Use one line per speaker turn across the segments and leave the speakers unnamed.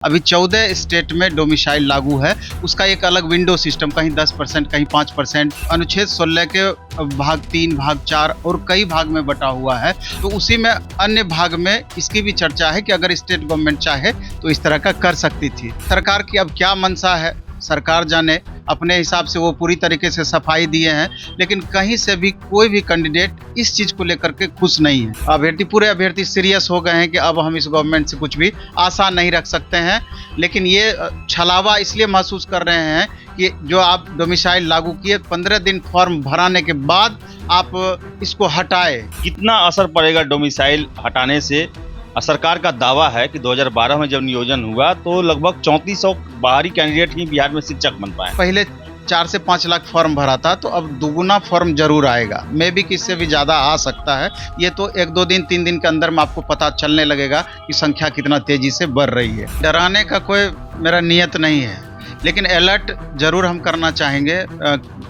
अभी 14 स्टेट में डोमिसाइल लागू है। उसका एक अलग विंडो सिस्टम, कहीं 10%, कहीं 5%, अनुच्छेद 16 के भाग 3, भाग 4 और कई भाग में बटा हुआ है। तो उसी में अन्य भाग में इसकी भी चर्चा है कि अगर स्टेट गवर्नमेंट चाहे तो इस तरह का कर सकती थी। सरकार की अब क्या मंशा है, सरकार जाने। अपने हिसाब से वो पूरी तरीके से सफाई दिए हैं, लेकिन कहीं से भी कोई भी कैंडिडेट इस चीज को लेकर के खुश नहीं है। पूरे अभ्यर्थी सीरियस हो गए हैं कि अब हम इस गवर्नमेंट से कुछ भी आशा नहीं रख सकते हैं। लेकिन ये छलावा इसलिए महसूस कर रहे हैं कि जो आप डोमिसाइल लागू किए, 15 दिन फॉर्म भराने के बाद आप इसको हटाए।
कितना असर पड़ेगा डोमिसाइल हटाने से? सरकार का दावा है कि 2012 में जब नियोजन हुआ तो लगभग 3400 बाहरी कैंडिडेट ही बिहार में शिक्षक बन पाए।
पहले 4 से 5 लाख फॉर्म भरा था, तो अब दुगुना फॉर्म जरूर आएगा। मे भी किससे भी ज़्यादा आ सकता है। ये तो 1-2 दिन 3 दिन के अंदर में आपको पता चलने लगेगा कि संख्या कितना तेजी से बढ़ रही है। डराने का कोई मेरा नियत नहीं है, लेकिन अलर्ट जरूर हम करना चाहेंगे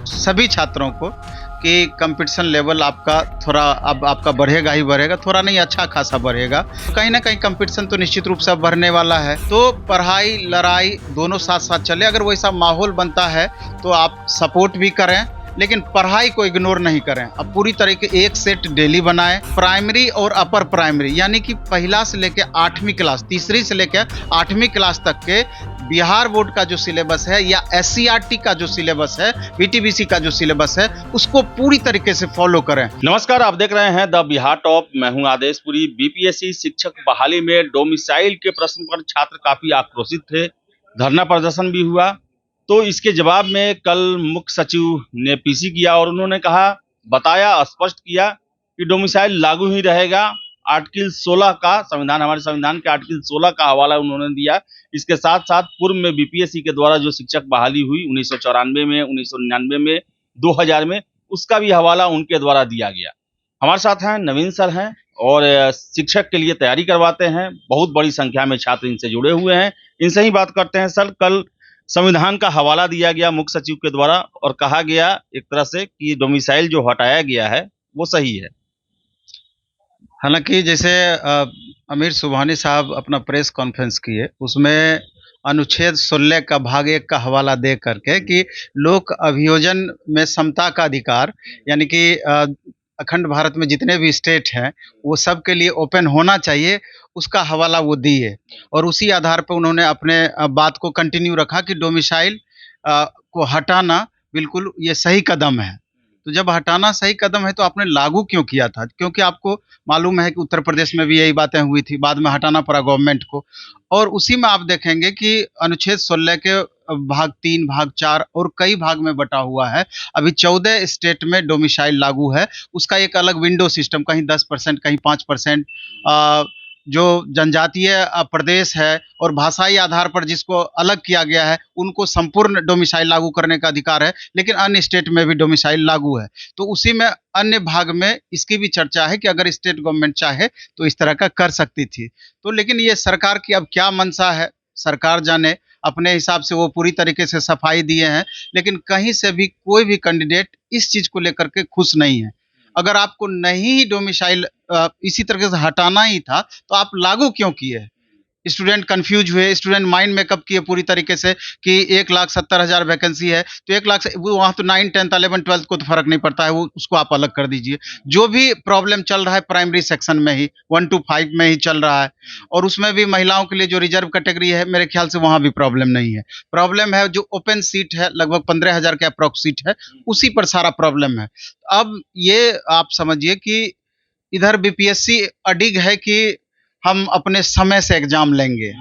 सभी छात्रों को कि कंपटीशन लेवल आपका थोड़ा अब आपका बढ़ेगा ही बढ़ेगा, थोड़ा नहीं अच्छा खासा बढ़ेगा। कहीं ना कहीं कंपटीशन तो निश्चित रूप से बढ़ने वाला है। तो पढ़ाई लड़ाई दोनों साथ साथ चले। अगर वैसा माहौल बनता है तो आप सपोर्ट भी करें, लेकिन पढ़ाई को इग्नोर नहीं करें। अब पूरी तरीके एक सेट डेली बनाएं। प्राइमरी और अपर प्राइमरी यानी कि पहला से लेकर 8वीं क्लास, तीसरी से लेकर 8वीं क्लास तक के बिहार बोर्ड का जो सिलेबस है या SCRT का जो सिलेबस है, BTBC का जो सिलेबस है, उसको पूरी तरीके से फॉलो करें।
नमस्कार, आप देख रहे हैं द बिहार टॉप। मैं हूं आदेशपुरी। BPSC शिक्षक बहाली में डोमिसाइल के प्रश्न पर छात्र काफी आक्रोशित थे। धरना प्रदर्शन भी हुआ। तो इसके जवाब में कल मुख्य सचिव ने PC किया और उन्होंने बताया, स्पष्ट किया कि डोमिसाइल लागू ही रहेगा। आर्टिकल 16 का, हमारे संविधान के आर्टिकल 16 का हवाला उन्होंने दिया। इसके साथ साथ पूर्व में BPSC के द्वारा जो शिक्षक बहाली हुई 1994 में, 1999 में, 2000 में, उसका भी हवाला उनके द्वारा दिया गया। हमारे साथ हैं नवीन सर हैं और शिक्षक के लिए तैयारी करवाते हैं। बहुत बड़ी संख्या में छात्र इनसे जुड़े हुए हैं। इनसे ही बात करते हैं। सर, कल संविधान का हवाला दिया गया मुख्य सचिव के द्वारा और कहा गया एक तरह से कि डोमिसाइल जो हटाया गया है वो सही है।
हालांकि जैसे अमीर सुबहानी साहब अपना प्रेस कॉन्फ्रेंस किए, उसमें अनुच्छेद 16 का भाग 1 का हवाला दे करके कि लोक अभियोजन में समता का अधिकार, यानी कि अखंड भारत में जितने भी स्टेट हैं वो सब के लिए ओपन होना चाहिए, उसका हवाला वो दिए। और उसी आधार पर उन्होंने अपने बात को कंटिन्यू रखा कि डोमिसाइल को हटाना बिल्कुल ये सही कदम है। तो जब हटाना सही कदम है तो आपने लागू क्यों किया था? क्योंकि आपको मालूम है कि उत्तर प्रदेश में भी यही बातें हुई थी, बाद में हटाना पड़ा गवर्नमेंट को। और उसी में आप देखेंगे कि अनुच्छेद 16 के भाग 3, भाग 4 और कई भाग में बटा हुआ है। अभी 14 स्टेट में डोमिसाइल लागू है। उसका एक अलग विंडो सिस्टम, कहीं 10%, कहीं 5%, जो जनजातीय प्रदेश है और भाषाई आधार पर जिसको अलग किया गया है, उनको संपूर्ण डोमिसाइल लागू करने का अधिकार है। लेकिन अन्य स्टेट में भी डोमिसाइल लागू है। तो उसी में अन्य भाग में इसकी भी चर्चा है कि अगर स्टेट गवर्नमेंट चाहे तो इस तरह का कर सकती थी। तो लेकिन ये सरकार की अब क्या मंशा है, सरकार जाने। अपने हिसाब से वो पूरी तरीके से सफाई दिए हैं, लेकिन कहीं से भी कोई भी कैंडिडेट इस चीज को लेकर के खुश नहीं है। अगर आपको नहीं डोमिसाइल इसी तरीके से हटाना ही था तो आप लागू क्यों किए? स्टूडेंट कंफ्यूज हुए, स्टूडेंट माइंड मेकअप किए पूरी तरीके से कि 1,70,000 वैकेंसी है, तो 1 लाख से वहाँ तो 9, 10, 11, 12 को तो फर्क नहीं पड़ता है, वो उसको आप अलग कर दीजिए। जो भी प्रॉब्लम चल रहा है प्राइमरी सेक्शन में ही 1 to 5 में ही चल रहा है, और उसमें भी महिलाओं के लिए जो रिजर्व कैटेगरी है, मेरे ख्याल से वहाँ भी प्रॉब्लम नहीं है। प्रॉब्लम है जो ओपन सीट है, लगभग 15,000 के अप्रॉक्स सीट है, उसी पर सारा प्रॉब्लम है। अब ये आप समझिए कि इधर BPSC अडिग है कि हम अपने समय से एग्जाम लेंगे।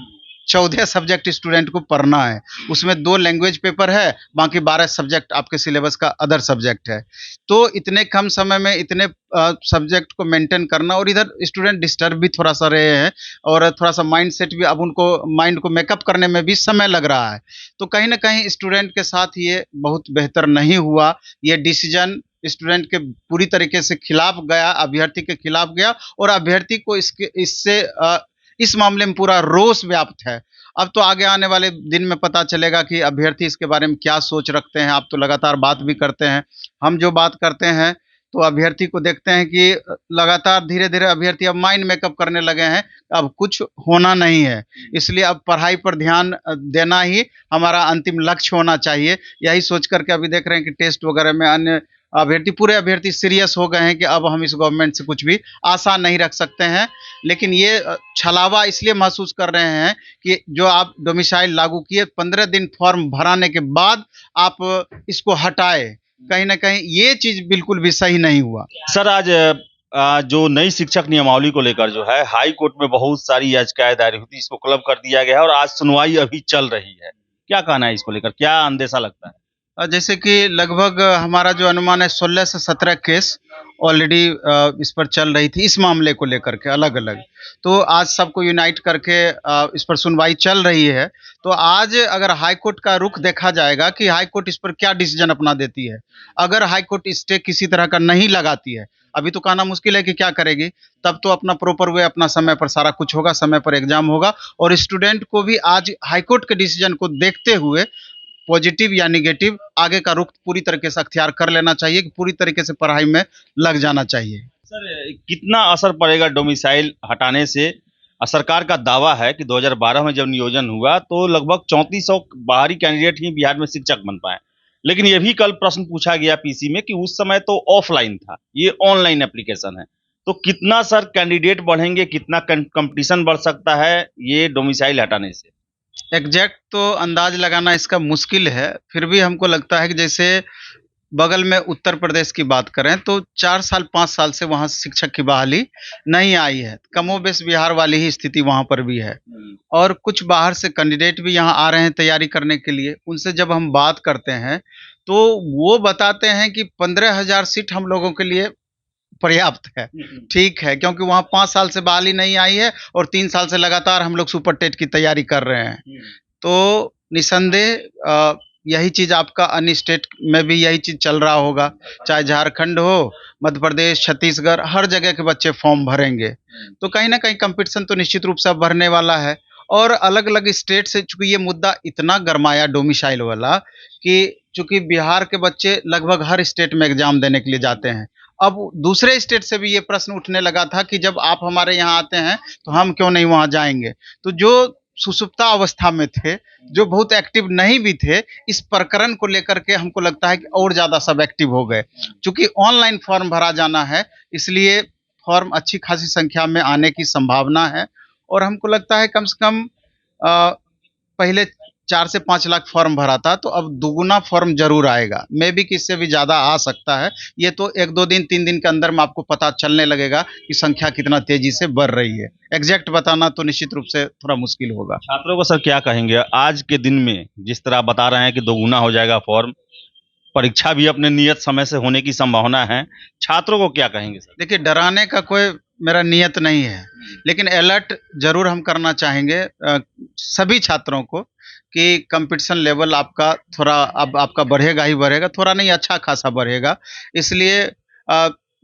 14 सब्जेक्ट स्टूडेंट को पढ़ना है, उसमें 2 लैंग्वेज पेपर है, बाकी 12 सब्जेक्ट आपके सिलेबस का अदर सब्जेक्ट है। तो इतने कम समय में इतने सब्जेक्ट को मेंटेन करना, और इधर स्टूडेंट डिस्टर्ब भी थोड़ा सा रहे हैं और थोड़ा सा माइंड सेट भी, अब उनको माइंड को मेकअप करने में भी समय लग रहा है। तो कहीं ना कहीं स्टूडेंट के साथ ये बहुत बेहतर नहीं हुआ। ये डिसीजन स्टूडेंट के पूरी तरीके से खिलाफ गया, अभ्यर्थी के खिलाफ गया, और अभ्यर्थी को इससे इस मामले में पूरा रोष व्याप्त है। अब तो आगे आने वाले दिन में पता चलेगा कि अभ्यर्थी इसके बारे में क्या सोच रखते हैं। आप तो लगातार बात भी करते हैं, हम जो बात करते हैं तो अभ्यर्थी को देखते हैं कि लगातार धीरे-धीरे अभ्यर्थी अब माइंड मेकअप करने लगे हैं, अब कुछ होना नहीं है। इसलिए अब पढ़ाई पर ध्यान देना ही हमारा अंतिम लक्ष्य होना चाहिए। यही सोच कर के अभी देख रहे हैं कि टेस्ट वगैरह में अन्य पूरे अभ्यर्थी सीरियस हो गए हैं कि अब हम इस गवर्नमेंट से कुछ भी आशा नहीं रख सकते हैं। लेकिन ये छलावा इसलिए महसूस कर रहे हैं कि जो आप डोमिसाइल लागू किए, 15 दिन फॉर्म भराने के बाद आप इसको हटाए, कहीं न कहीं ये चीज़ बिल्कुल भी सही नहीं हुआ।
सर आज जो नई शिक्षक नियमावली को लेकर जो है हाई कोर्ट में बहुत सारी याचिकाएं दायर हुई थी, इसको क्लब कर दिया गया है और आज सुनवाई अभी चल रही है। क्या कहना है इसको लेकर, क्या अंदेशा लगता है?
जैसे कि लगभग हमारा जो अनुमान है 16 से 17 केस ऑलरेडी इस पर चल रही थी, इस मामले को लेकर के अलग-अलग। तो आज सबको यूनाइट करके इस पर सुनवाई चल रही है। तो आज अगर हाई कोर्ट का रुख देखा जाएगा कि हाई कोर्ट इस पर क्या डिसीजन अपना देती है। अगर हाई कोर्ट स्टे किसी तरह का नहीं लगाती है, अभी तो कहना मुश्किल है कि क्या करेगी, तब तो अपना प्रॉपर वे अपना समय पर सारा कुछ होगा, समय पर एग्ज़ाम होगा और स्टूडेंट को भी आज हाई कोर्ट के डिसीजन को देखते हुए पॉजिटिव या नेगेटिव आगे का रुख पूरी तरीके से अख्तियार कर लेना चाहिए कि पूरी तरीके से पढ़ाई में लग जाना चाहिए।
सर कितना असर पड़ेगा डोमिसाइल हटाने से? सरकार का दावा है कि 2012 में जब नियोजन हुआ तो लगभग 3400 बाहरी कैंडिडेट ही बिहार में शिक्षक बन पाए, लेकिन ये भी कल प्रश्न पूछा गया पीसी में कि उस समय तो ऑफलाइन था, ये ऑनलाइन एप्लीकेशन है, तो कितना सर कैंडिडेट बढ़ेंगे, कितना कंपटीशन बढ़ सकता है ये डोमिसाइल हटाने से?
एग्जैक्ट तो अंदाज लगाना इसका मुश्किल है, फिर भी हमको लगता है कि जैसे बगल में उत्तर प्रदेश की बात करें तो 4 साल 5 साल से वहाँ शिक्षक की बहाली नहीं आई है। कमोबेश बिहार वाली ही स्थिति वहाँ पर भी है और कुछ बाहर से कैंडिडेट भी यहाँ आ रहे हैं तैयारी करने के लिए। उनसे जब हम बात करते हैं तो वो बताते हैं कि 15,000 सीट हम लोगों के लिए पर्याप्त है, ठीक है, क्योंकि वहाँ 5 साल से बहाली नहीं आई है और 3 साल से लगातार हम लोग सुपर टेट की तैयारी कर रहे हैं। तो निसंदेह यही चीज़ आपका अन्य स्टेट में भी यही चीज़ चल रहा होगा, चाहे झारखंड हो, मध्य प्रदेश, छत्तीसगढ़, हर जगह के बच्चे फॉर्म भरेंगे। तो कहीं न कहीं कॉम्पिटिशन तो निश्चित रूप से अब बढ़ने वाला है और अलग-अलग स्टेट से चूँकि ये मुद्दा इतना गरमाया डोमिसाइल वाला कि चूँकि बिहार के बच्चे लगभग हर स्टेट में एग्ज़ाम देने के लिए जाते हैं। अब दूसरे स्टेट से भी ये प्रश्न उठने लगा था कि जब आप हमारे यहाँ आते हैं, तो हम क्यों नहीं वहाँ जाएँगे? तो जो सुषुप्ता अवस्था में थे, जो बहुत एक्टिव नहीं भी थे, इस प्रकरण को लेकर के हमको लगता है कि और ज़्यादा सब एक्टिव हो गए। चूँकि ऑनलाइन फॉर्म भरा जाना है, इसलिए फॉर्म अच्छी खासी संख्या में आने की संभावना है और हमको लगता है कम से कम पहले 4 से 5 लाख फॉर्म भरा था, तो अब दुगुना फॉर्म ज़रूर आएगा। मेबी कि इससे भी ज़्यादा आ सकता है। ये तो 1-2 दिन, 3 दिन के अंदर में आपको पता चलने लगेगा कि संख्या कितना तेज़ी से बढ़ रही है। एग्ज़ैक्ट बताना तो निश्चित रूप से थोड़ा मुश्किल होगा।
छात्रों को सर क्या कहेंगे आज के दिन में, जिस तरह आप बता रहे हैं कि दोगुना हो जाएगा फॉर्म, परीक्षा भी अपने नियत समय से होने की संभावना है, छात्रों को क्या कहेंगे सर?
देखिए, डराने का कोई मेरा नियत नहीं है, लेकिन अलर्ट ज़रूर हम करना चाहेंगे सभी छात्रों को कि कंपटीशन लेवल आपका थोड़ा अब आपका बढ़ेगा ही बढ़ेगा, थोड़ा नहीं अच्छा खासा बढ़ेगा। इसलिए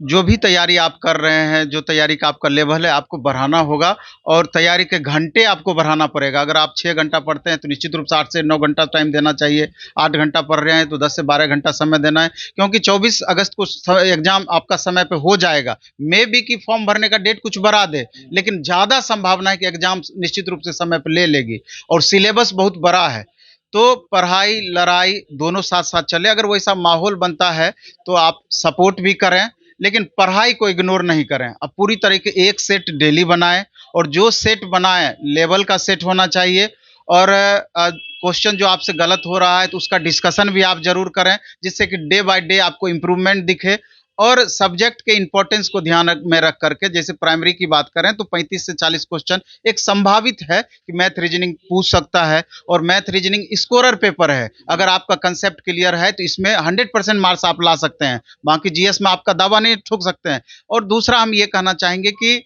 जो भी तैयारी आप कर रहे हैं, जो तैयारी का आपका लेवल है, आपको बढ़ाना होगा और तैयारी के घंटे आपको बढ़ाना पड़ेगा। अगर आप 6 घंटा पढ़ते हैं, तो निश्चित रूप से 8 से 9 घंटा टाइम देना चाहिए। 8 घंटा पढ़ रहे हैं, तो 10 से 12 घंटा समय देना है, क्योंकि 24 अगस्त को एग्ज़ाम आपका समय पे हो जाएगा। मेबी कि फॉर्म भरने का डेट कुछ बढ़ा दे, लेकिन ज़्यादा संभावना है कि एग्ज़ाम निश्चित रूप से समय पे ले लेगी और सिलेबस बहुत बड़ा है। तो पढ़ाई, लड़ाई दोनों साथ-साथ चले। अगर वैसा माहौल बनता है, तो आप सपोर्ट भी करें, लेकिन पढ़ाई को इग्नोर नहीं करें। अब पूरी तरीके एक सेट डेली बनाएँ और जो सेट बनाएँ, लेवल का सेट होना चाहिए और क्वेश्चन जो आपसे गलत हो रहा है, तो उसका डिस्कशन भी आप ज़रूर करें, जिससे कि डे बाय डे आपको इम्प्रूवमेंट दिखे और सब्जेक्ट के इम्पोर्टेंस को ध्यान में रख करके, जैसे प्राइमरी की बात करें, तो 35 से 40 क्वेश्चन एक संभावित है कि मैथ रीजनिंग पूछ सकता है और मैथ रीजनिंग स्कोरर पेपर है। अगर आपका कंसेप्ट क्लियर है, तो इसमें 100% मार्क्स आप ला सकते हैं। बाकी जीएस में आपका दावा नहीं ठोक सकते हैं। और दूसरा हम ये कहना चाहेंगे कि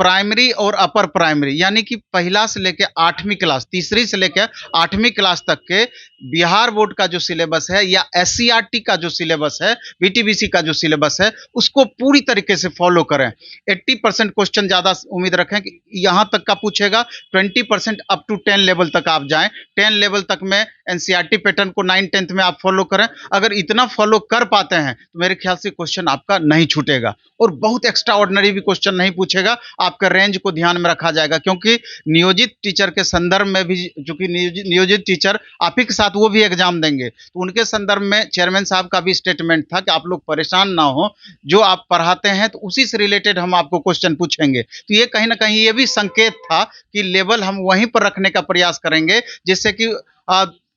प्राइमरी और अपर प्राइमरी यानी कि पहला से लेकर 8वीं क्लास, तीसरी से लेकर 8वीं क्लास तक के बिहार बोर्ड का जो सिलेबस है या एससीईआरटी का जो सिलेबस है, बीटीबीसी का जो सिलेबस है, उसको पूरी तरीके से फॉलो करें। 80% क्वेश्चन ज़्यादा उम्मीद रखें कि यहाँ तक का पूछेगा, 20% अप टू 10 लेवल तक आप जाएं। 10 लेवल तक में एनसीईआरटी पैटर्न को 9-10 में आप फॉलो करें। अगर इतना फॉलो कर पाते हैं तो मेरे ख्याल से क्वेश्चन आपका नहीं छूटेगा और बहुत एक्स्ट्रा ऑर्डिनरी भी क्वेश्चन नहीं पूछेगा। आपका रेंज को ध्यान में रखा जाएगा, क्योंकि नियोजित टीचर के संदर्भ में भी, चूंकि नियोजित टीचर आप ही के साथ वो भी एग्जाम देंगे, तो उनके संदर्भ में चेयरमैन साहब का भी स्टेटमेंट था कि आप लोग परेशान ना हो, जो आप पढ़ाते हैं तो उसी से रिलेटेड हम आपको क्वेश्चन पूछेंगे। तो ये कहीं ना कहीं ये भी संकेत था कि लेवल हम वहीं पर रखने का प्रयास करेंगे, जिससे कि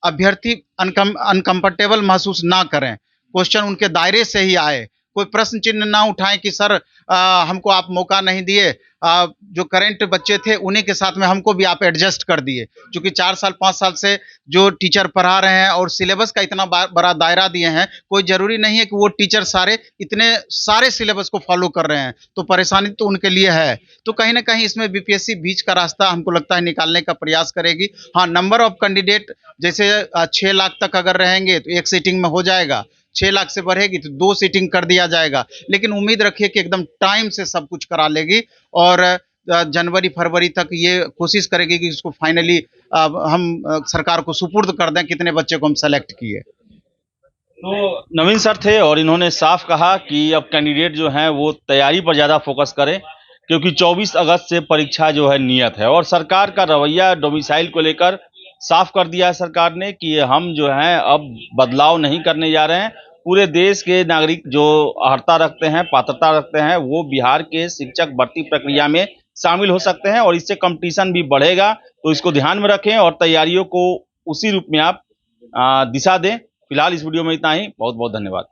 अभ्यर्थी अनकंफर्टेबल महसूस ना करें, क्वेश्चन उनके दायरे से ही आए, कोई प्रश्न चिन्ह ना उठाएं कि सर हमको आप मौका नहीं दिए, जो करंट बच्चे थे उन्हीं के साथ में हमको भी आप एडजस्ट कर दिए। क्योंकि 4 साल 5 साल से जो टीचर पढ़ा रहे हैं और सिलेबस का इतना बड़ा दायरा दिए हैं, कोई जरूरी नहीं है कि वो टीचर इतने सारे सिलेबस को फॉलो कर रहे हैं, तो परेशानी तो उनके लिए है। तो कहीं ना कहीं इसमें बीपीएससी बीच का रास्ता हमको लगता है निकालने का प्रयास करेगी। हाँ, नंबर ऑफ कैंडिडेट जैसे 6 लाख तक अगर रहेंगे तो एक सीटिंग में हो जाएगा, 6 लाख से बढ़ेगी तो 2 सीटिंग कर दिया जाएगा। लेकिन उम्मीद रखिए कि एकदम टाइम से सब कुछ करा लेगी और जनवरी फरवरी तक ये कोशिश करेगी कि इसको फाइनली हम सरकार को सुपुर्द कर दें कितने बच्चे को हम सेलेक्ट किए।
तो नवीन सर थे और इन्होंने साफ कहा कि अब कैंडिडेट जो हैं वो तैयारी पर ज़्यादा फोकस करें, क्योंकि 24 अगस्त से परीक्षा जो है नियत है। और सरकार का रवैया डोमिसाइल को लेकर साफ कर दिया है सरकार ने कि हम जो हैं अब बदलाव नहीं करने जा रहे हैं। पूरे देश के नागरिक जो अर्हता रखते हैं, पात्रता रखते हैं, वो बिहार के शिक्षक भर्ती प्रक्रिया में शामिल हो सकते हैं और इससे कंपटीशन भी बढ़ेगा। तो इसको ध्यान में रखें और तैयारियों को उसी रूप में आप दिशा दें। फिलहाल इस वीडियो में इतना ही। बहुत बहुत धन्यवाद।